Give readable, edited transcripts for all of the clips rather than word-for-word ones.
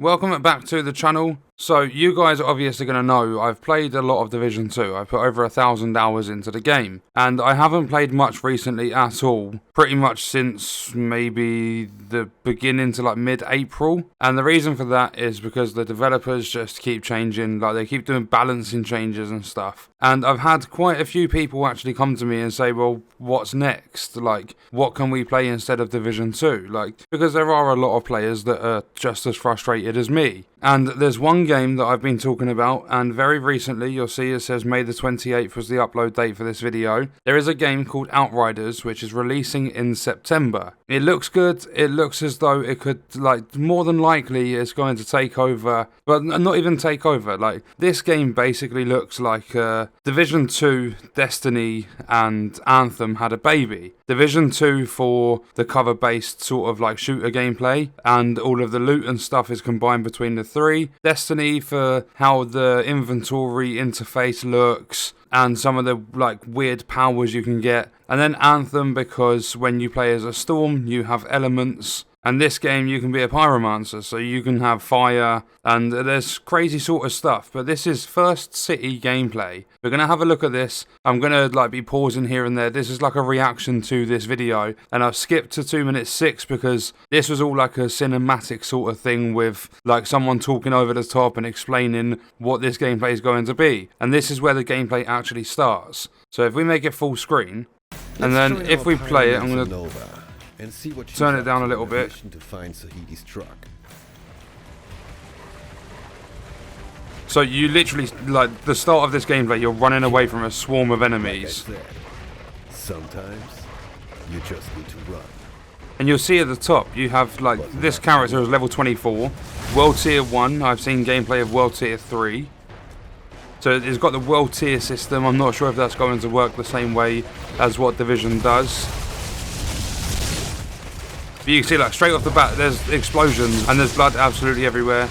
Welcome back to the channel. So you guys are obviously going to know I've played a lot of Division 2. I've put over 1,000 hours into the game. And I haven't played much recently at all. Pretty much since maybe the beginning to like mid-April. And the reason for that is because the developers just keep changing. Like they keep doing balancing changes and stuff. And I've had quite a few people actually come to me and say, well, what's next? Like, what can we play instead of Division 2? Like, because there are a lot of players that are just as frustrated as me. And there's one game that I've been talking about, and very recently, you'll see it says May the 28th was the upload date for this video. There is a game called Outriders, which is releasing in September. It looks good. It looks as though it could, like, more than likely it's going to take over, but not even take over. Like, this game basically looks like Division 2, Destiny, and Anthem had a baby. Division 2 for the cover-based sort of like shooter gameplay, and all of the loot and stuff is combined between the three. Destiny for how the inventory interface looks and some of the like weird powers you can get, and then Anthem because when you play as a storm you have elements. And this game, you can be a pyromancer, so you can have fire, and there's crazy sort of stuff. But this is First City gameplay. We're going to have a look at this. I'm going to like be pausing here and there. This is like a reaction to this video. And I've skipped to 2 minutes 6 because this was all like a cinematic sort of thing with like someone talking over the top and explaining what this gameplay is going to be. And this is where the gameplay actually starts. So if we make it full screen, and then if we play it, I'm going to and see what turn it down a little bit. To find Sahidi's truck. So you literally, like, the start of this gameplay, you're running away from a swarm of enemies. Like I said, sometimes you just need to run. And you'll see at the top, you have, like, this character is level 24. World Tier 1, I've seen gameplay of World Tier 3. So it's got the World Tier system. I'm not sure if that's going to work the same way as what Division does. But you can see, like, straight off the bat, there's explosions and there's blood absolutely everywhere.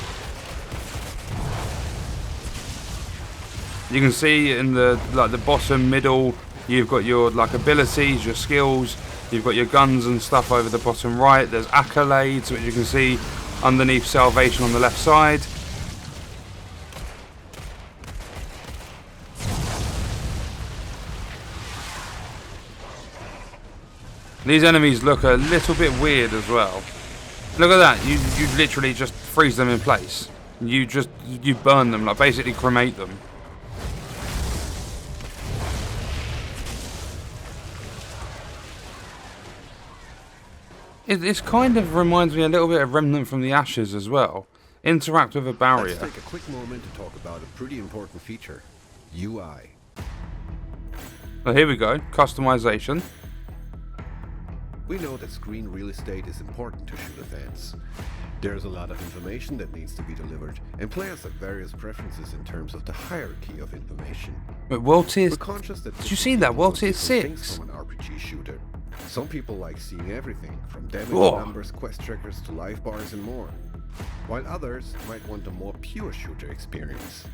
You can see in the like the bottom middle, you've got your like abilities, your skills. You've got your guns and stuff over the bottom right. There's accolades, which you can see underneath salvation on the left side. These enemies look a little bit weird as well. Look at that, you literally just freeze them in place. You burn them, like basically cremate them. It kind of reminds me a little bit of Remnant from the Ashes as well. Interact with a barrier. Let's take a quick moment to talk about a pretty important feature. UI. Well, here we go, customization. We know that screen real estate is important to shooter fans. There's a lot of information that needs to be delivered, and players have various preferences in terms of the hierarchy of information. But World Tier... We're conscious that did you see that? World Tier 6? From an RPG shooter. Some people like seeing everything, from damage numbers, quest trackers to life bars and more. While others might want a more pure shooter experience.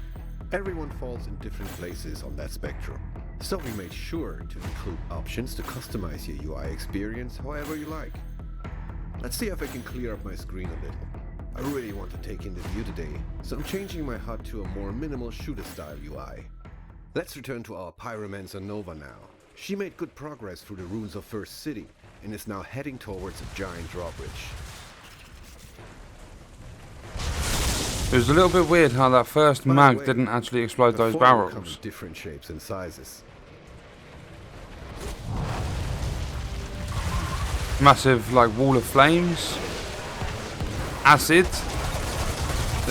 Everyone falls in different places on that spectrum. So we made sure to include options to customize your UI experience however you like. Let's see if I can clear up my screen a little. I really want to take in the view today, so I'm changing my HUD to a more minimal shooter style UI. Let's return to our Pyromancer Nova now. She made good progress through the ruins of First City and is now heading towards a giant drawbridge. It was a little bit weird how that first mag didn't actually explode those barrels. Comes in different shapes and sizes. Massive, like, wall of flames. Acid.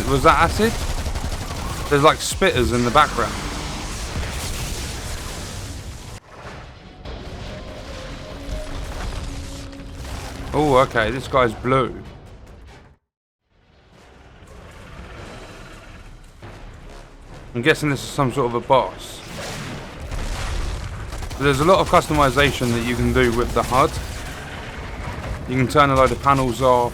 Was that acid? There's like spitters in the background. Oh, okay, this guy's blue. I'm guessing this is some sort of a boss. There's a lot of customization that you can do with the HUD. You can turn a load of panels off.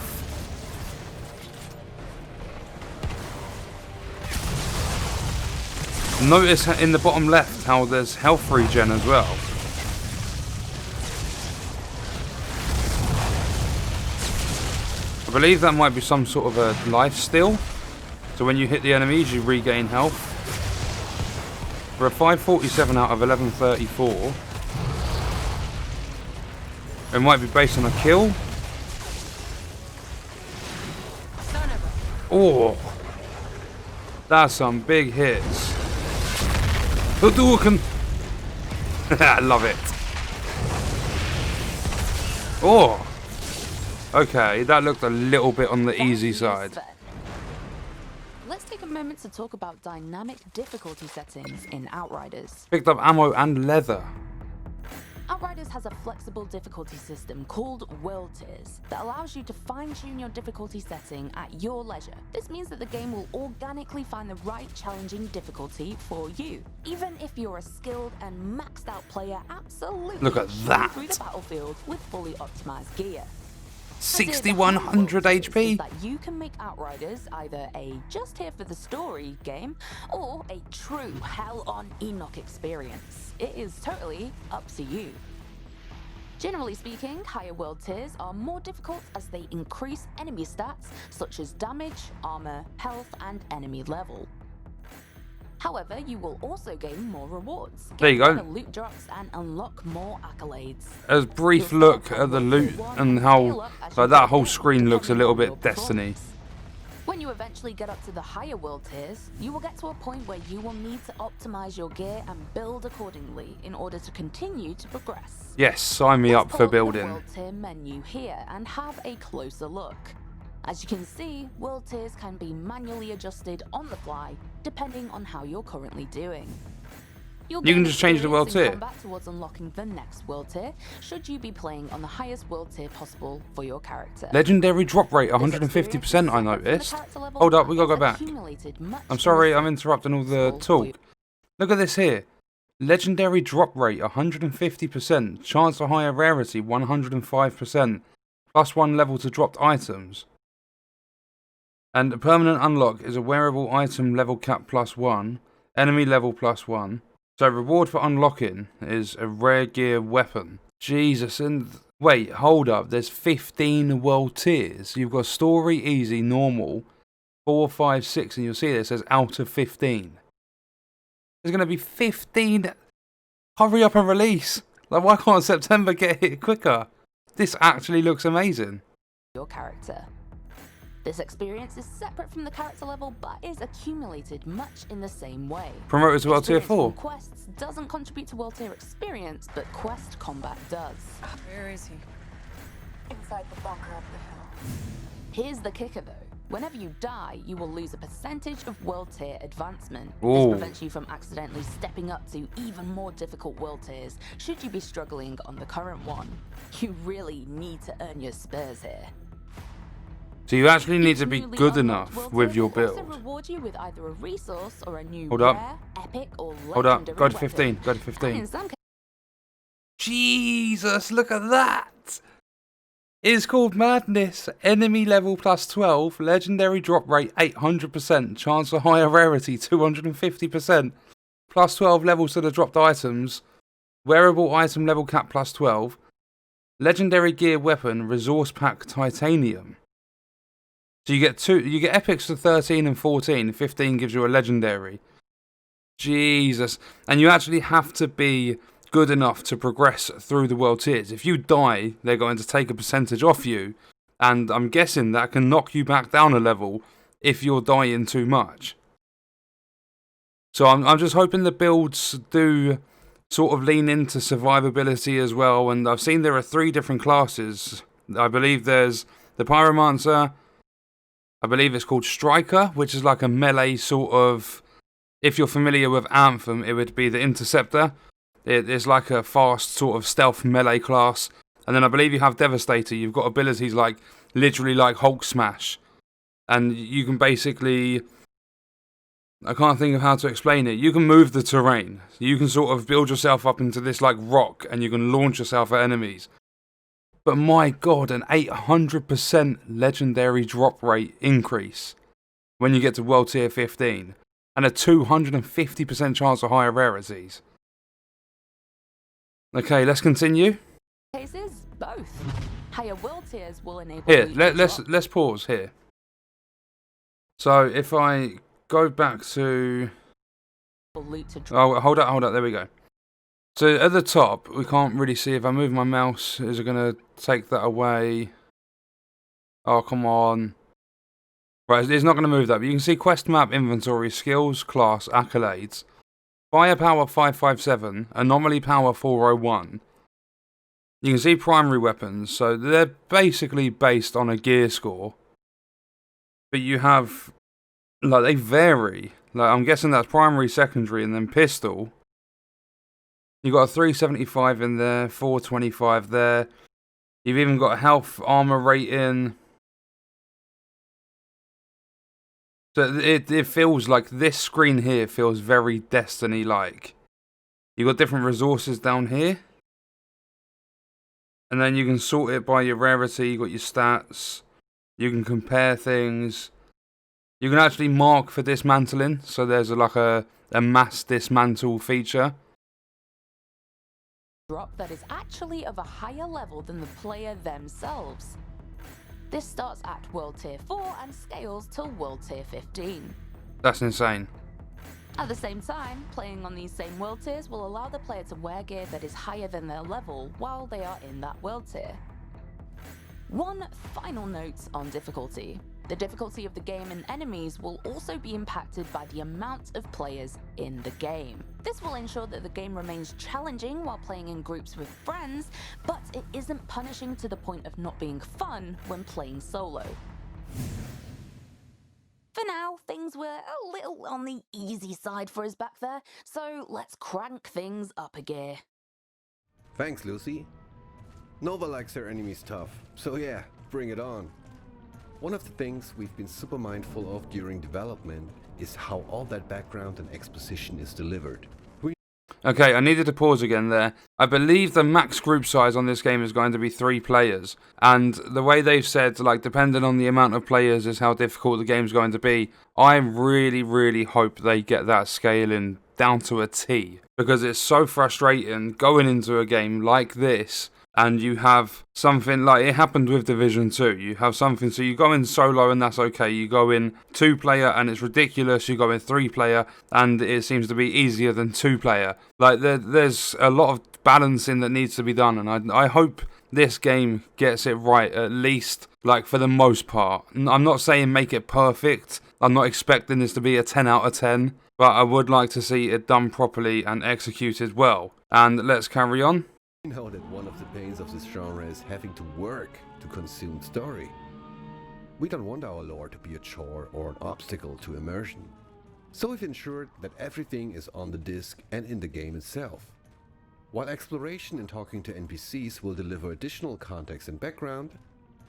Notice in the bottom left how there's health regen as well. believe that might be some sort of a life steal. So when you hit the enemies, you regain health. For a 547 out of 1134. It might be based on a kill. Oh, that's some big hits. Hadouken! I love it. Oh, okay, that looked a little bit on the easy side. Let's take a moment to talk about dynamic difficulty settings in Outriders. Picked up ammo and leather. Outriders has a flexible difficulty system called World Tiers that allows you to fine-tune your difficulty setting at your leisure. This means that the game will organically find the right challenging difficulty for you. Even if you're a skilled and maxed out player, absolutely Look at that. through the battlefield with fully optimized gear. 6100 HP. That you can make Outriders either a just here for the story game or a true hell on Enoch experience. It is totally up to you. Generally speaking, higher world tiers are more difficult as they increase enemy stats such as damage, armor, health, and enemy level. However, you will also gain more rewards, There you go. better loot drops, and unlock more accolades. A brief look at the loot and how like that whole screen looks a little bit Destiny. When you eventually get up to the higher world tiers, you will get to a point where you will need to optimize your gear and build accordingly in order to continue to progress. Yes, sign me up for Let's pull up the building. world tier menu here and have a closer look. As you can see, world tiers can be manually adjusted on the fly, depending on how you're currently doing. You can just change the world tier. Combat towards unlocking the next world tier, should you be playing on the highest world tier possible for your character. Legendary drop rate 150%, I noticed. Hold up, we gotta go back. I'm sorry, I'm interrupting all the talk. Look at this here. Legendary drop rate 150%, chance for higher rarity 105%, +1 level to dropped items. And a permanent unlock is a wearable item level cap +1, enemy level +1. So reward for unlocking is a rare gear weapon. Jesus, and wait, hold up, there's 15 world tiers. You've got story, easy, normal, 4, 5, 6, and you'll see this says out of 15. There's going to be 15. Hurry up and release. Like, why can't September get hit quicker? This actually looks amazing. Your character. This experience is separate from the character level, but is accumulated much in the same way. Promoted to World Tier Experience 4. in quests doesn't contribute to World Tier experience, but quest combat does. Where is he? Inside the bunker up the hill. Here's the kicker though. Whenever you die, you will lose a percentage of World Tier advancement. Ooh. This prevents you from accidentally stepping up to even more difficult World Tiers should you be struggling on the current one. You really need to earn your spurs here. So you actually need to be Newly good unlocked enough world with tiers your will also build. reward you with either a resource or a new Hold up. rare, epic, or Hold up, legendary go to weapon. 15, go to And 15. in some Jesus, look at that! It's called Madness. Enemy level +12, legendary drop rate 800%, chance for higher rarity 250%, +12 levels to the dropped items, wearable item level cap +12, legendary gear weapon, resource pack titanium. So you get epics for 13 and 14, 15 gives you a legendary. Jesus. And you actually have to be good enough to progress through the world tiers. If you die, they're going to take a percentage off you, and I'm guessing that can knock you back down a level if you're dying too much. So I'm just hoping the builds do sort of lean into survivability as well, and I've seen there are 3 different classes. I believe there's the Pyromancer, I believe it's called Striker, which is like a melee sort of, if you're familiar with Anthem, it would be the Interceptor. It is like a fast sort of stealth melee class. And then I believe you have Devastator. You've got abilities like, literally like Hulk Smash. And you can basically, I can't think of how to explain it. You can move the terrain. You can sort of build yourself up into this like rock and you can launch yourself at enemies. But my god, an 800% legendary drop rate increase when you get to World Tier 15. And a 250% chance of higher rarities. Okay, let's continue. cases, both. Higher world tiers will enable Here, you to drop let's pause here. So if I go back to... loot to drop. Oh, hold up, there we go. So at the top, we can't really see. If I move my mouse, is it going to take that away? Oh, come on. Right, it's not going to move that, but you can see quest map, inventory, skills, class, accolades. Firepower 557, anomaly power 401. You can see primary weapons, so they're basically based on a gear score. But you have, like, they vary. Like, I'm guessing that's primary, secondary, and then pistol. You got a 375 in there, 425 there. You've even got a health armor rating. So it feels like this screen here feels very Destiny-like. You got different resources down here. And then you can sort it by your rarity, you got your stats. You can compare things. You can actually mark for dismantling, so there's like a mass dismantle feature. Drop that is actually of a higher level than the player themselves. This starts at World Tier 4 and scales till World Tier 15. That's insane. At the same time, playing on these same world tiers will allow the player to wear gear that is higher than their level while they are in that world tier. One final note on difficulty. The difficulty of the game and enemies will also be impacted by the amount of players in the game. This will ensure that the game remains challenging while playing in groups with friends, but it isn't punishing to the point of not being fun when playing solo. For now, things were a little on the easy side for us back there, so let's crank things up a gear. Thanks, Lucy. Nova likes her enemies tough, so yeah, bring it on. One of the things we've been super mindful of during development is how all that background and exposition is delivered. Okay, I needed to pause again there. I believe the max group size on this game is going to be 3 players. And the way they've said, like, depending on the amount of players is how difficult the game's going to be. I really, really hope they get that scaling down to a T. Because it's so frustrating going into a game like this, and you have something like it happened with Division 2. You have something, so you go in solo and that's okay. You go in 2-player and it's ridiculous. You go in 3-player and it seems to be easier than 2-player. Like there's a lot of balancing that needs to be done, and I hope this game gets it right, at least like for the most part. I'm not saying make it perfect. I'm not expecting this to be a 10 out of 10, but I would like to see it done properly and executed well. And let's carry on. I know that one of the pains of this genre is having to work to consume story. We don't want our lore to be a chore or an obstacle to immersion. So we've ensured that everything is on the disc and in the game itself. While exploration and talking to NPCs will deliver additional context and background,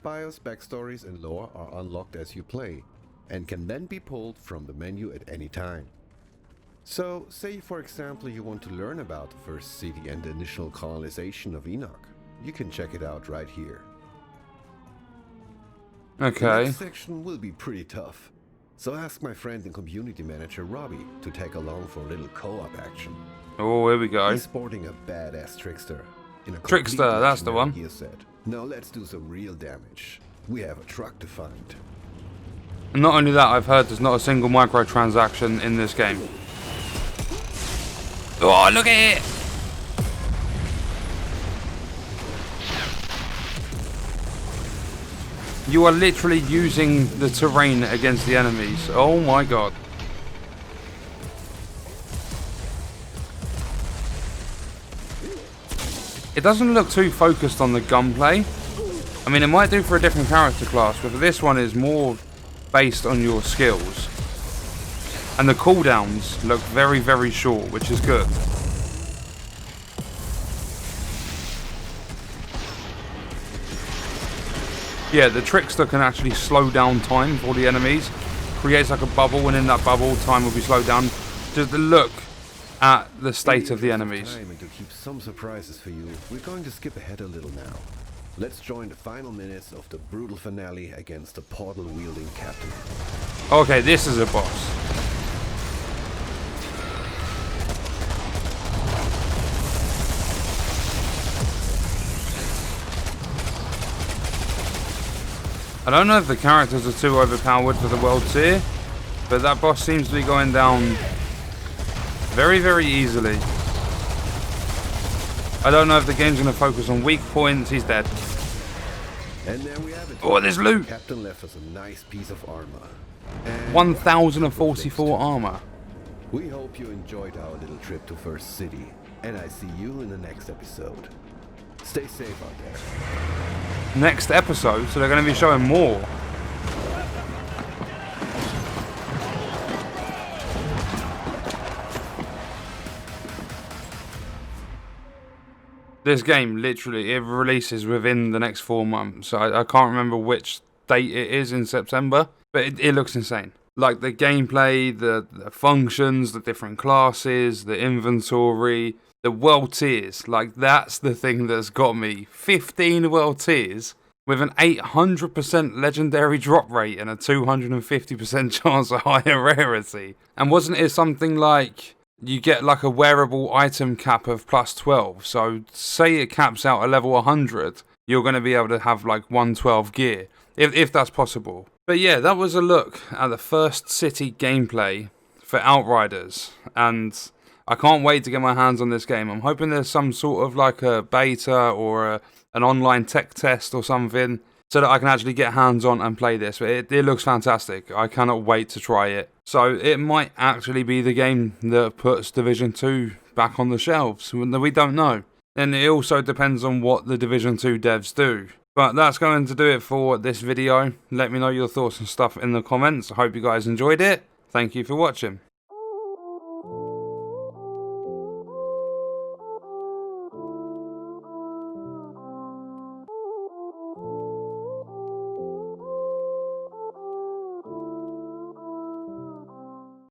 bios, backstories and lore are unlocked as you play, and can then be pulled from the menu at any time. So, say for example you want to learn about the first city and the initial colonization of Enoch. You can check it out right here. Okay. The next section will be pretty tough. So ask my friend and community manager Robbie to tag along for a little co-op action. Oh, here we go. He's sporting a badass Trickster. In a Trickster, complete that's the one. gear set. Now let's do some real damage. We have a truck to find. And not only that, I've heard there's not a single microtransaction in this game. Oh, look at it! You are literally using the terrain against the enemies. Oh my god. It doesn't look too focused on the gunplay. I mean, it might do for a different character class, but this one is more based on your skills. And the cooldowns look very, very short, which is good. Yeah, the Trickster can actually slow down time for the enemies. Creates like a bubble, and in that bubble, time will be slowed down. Just look at the state of the enemies. And to keep some surprises for you, we're going to skip ahead a little now. Let's join the final minutes of the brutal finale against the portal-wielding captain. Okay, this is a boss. I don't know if the characters are too overpowered for the world tier, but that boss seems to be going down very, very easily. I don't know if the game's going to focus on weak points. He's dead. And there we have it. Oh, there's loot. Captain left us a nice piece of armor. And 1044 armor. we hope you enjoyed our little trip to First City, and I see you in the next episode. Stay safe out there. Next episode, so they're going to be showing more. This game, literally, it releases within the next 4 months. I can't remember which date it is in September, but it looks insane. Like the gameplay, the functions, the different classes, the inventory, the world tiers. Like that's the thing that's got me. 15 world tiers with an 800% legendary drop rate and a 250% chance of higher rarity. And wasn't it something like you get like a wearable item cap of plus 12? So say it caps out at level 100, you're going to be able to have like 112 gear, if that's possible. But yeah, that was a look at the First City gameplay for Outriders, and I can't wait to get my hands on this game. I'm hoping there's some sort of like a beta or an online tech test or something, so that I can actually get hands on and play this. But it looks fantastic. I cannot wait to try it. So it might actually be the game that puts Division 2 back on the shelves. We don't know. And it also depends on what the Division 2 devs do. But that's going to do it for this video. Let me know your thoughts and stuff in the comments. I hope you guys enjoyed it. Thank you for watching.